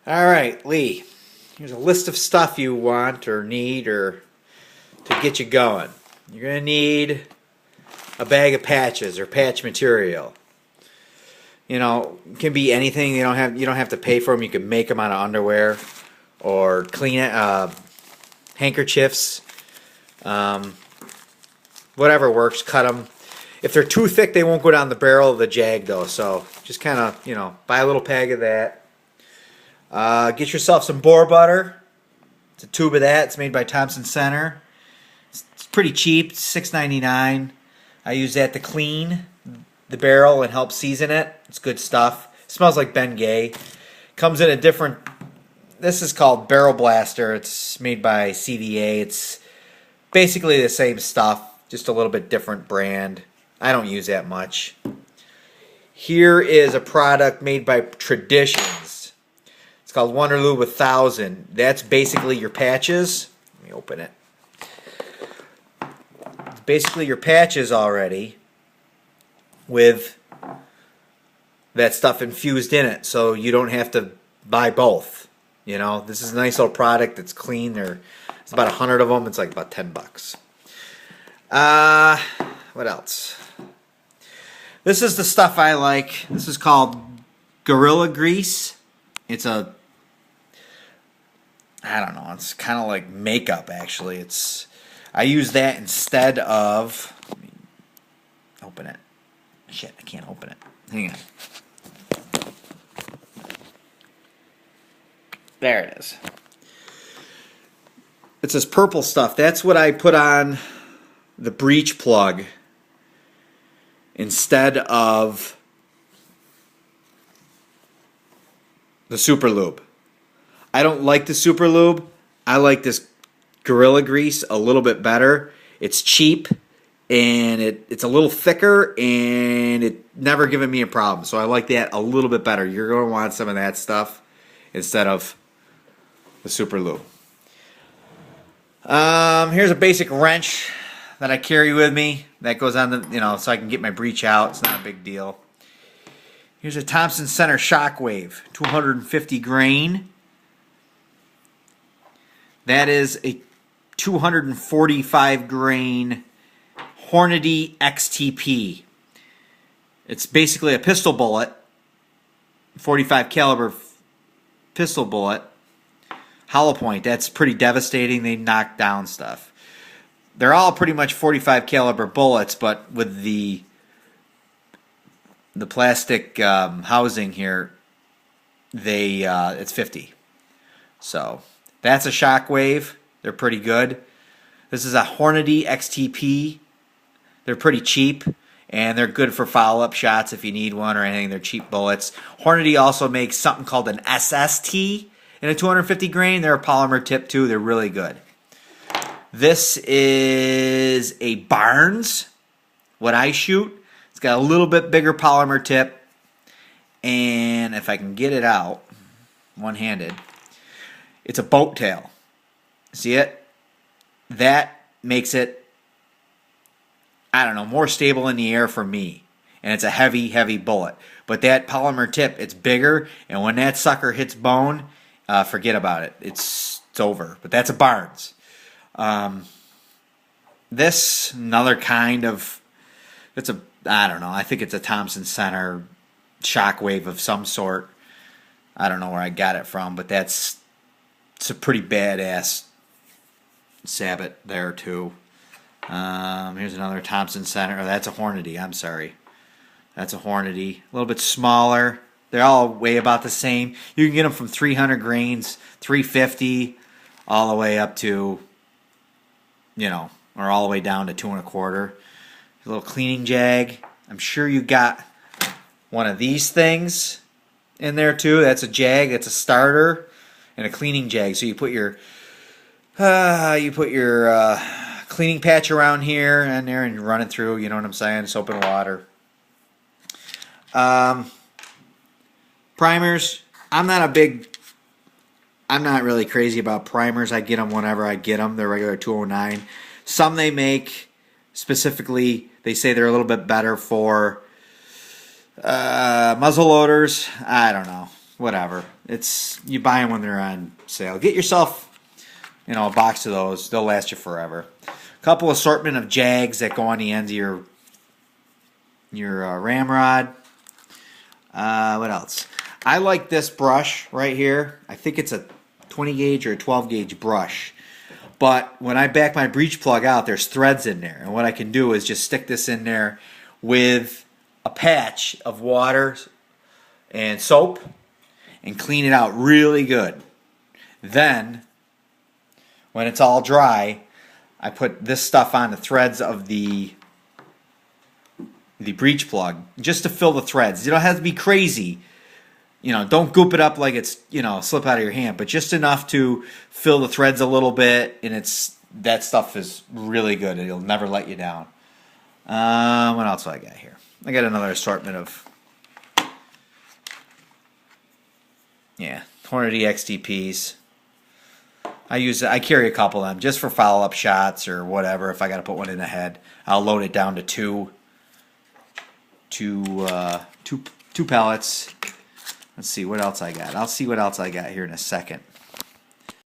All right, Lee. Here's a list of stuff you want or need or to get you going. You're gonna need a bag of patches or patch material. You know, it can be anything. You don't have to pay for them. You can make them out of underwear or clean it, handkerchiefs, whatever works. Cut them. If they're too thick, they won't go down the barrel of the Jag though. So just kind of buy a little bag of that. Get yourself some boar butter. It's a tube of that. It's made by Thompson Center. It's pretty cheap. It's $6.99. I use that to clean the barrel and help season it. It's good stuff. It smells like Bengay. Comes in a different. This is called Barrel Blaster. It's made by CVA. It's basically the same stuff, just a little bit different brand. I don't use that much. Here is a product made by Traditions. It's called Wonder Lube 1000. That's basically your patches. Let me open it. It's basically your patches already with that stuff infused in it, so you don't have to buy both. This is a nice little product. It's clean. There's about 100 of them. It's like about $10. What else? This is the stuff I like. This is called Gorilla Grease. It's I don't know. It's kind of like makeup, actually. I use that instead of. Let me open it. Shit, I can't open it. Hang on. There it is. It's this purple stuff. That's what I put on the breech plug instead of the Super Lube. I don't like the Super Lube. I like this Gorilla Grease a little bit better. It's cheap and it's a little thicker and it never given me a problem. So I like that a little bit better. You're going to want some of that stuff instead of the Super Lube. Here's a basic wrench that I carry with me that goes on the, so I can get my breech out. It's not a big deal. Here's a Thompson Center Shockwave, 250 grain. That is a 245 grain Hornady XTP. It's basically a pistol bullet, 45 caliber pistol bullet. Hollow point, that's pretty devastating. They knock down stuff. They're all pretty much 45 caliber bullets, but with the plastic housing here, it's 50. So that's a Shockwave. They're pretty good. This is a Hornady XTP. They're pretty cheap, and they're good for follow-up shots if you need one or anything. They're cheap bullets. Hornady also makes something called an SST in a 250 grain. They're a polymer tip too. They're really good. This is a Barnes, what I shoot. It's got a little bit bigger polymer tip, and if I can get it out one-handed, it's a boat tail. See it? That makes it, I don't know, more stable in the air for me. And it's a heavy, heavy bullet. But that polymer tip, it's bigger, and when that sucker hits bone, forget about it. It's over. But that's a Barnes. This, another kind of, I don't know, I think it's a Thompson Center Shockwave of some sort. I don't know where I got it from, but it's a pretty badass sabot there too. Here's another Thompson Center. Oh, that's a Hornady. I'm sorry. That's a Hornady. A little bit smaller. They all weigh about the same. You can get them from 300 grains, 350, all the way up to, or all the way down to 2 1/4. A little cleaning jag. I'm sure you got one of these things in there too. That's a jag. That's a starter and a cleaning jag. So you put your cleaning patch around here and there, and you run it through. You know what I'm saying? Soap and water. Primers. I'm not really crazy about primers. I get them whenever I get them. They're regular 209. Some they make specifically, they say they're a little bit better for muzzle loaders. I don't know. whatever. It's you buy them when they're on sale. Get yourself, a box of those. They'll last you forever. A couple assortment of jags that go on the ends of your ramrod. What else? I like this brush right here. I think it's a 20 gauge or a 12 gauge brush. But when I back my breech plug out, there's threads in there. And what I can do is just stick this in there with a patch of water and soap and clean it out really good. Then, when it's all dry, I put this stuff on the threads of the breech plug just to fill the threads. You don't have to be crazy. Don't goop it up like it's, slip out of your hand, but just enough to fill the threads a little bit, and that stuff is really good. It'll never let you down. What else do I got here? I got another assortment of, Hornady XTPs. I carry a couple of them just for follow-up shots or whatever. If I got to put one in the head, I'll load it down to two pellets. Let's see what else I got. I'll see what else I got here in a second.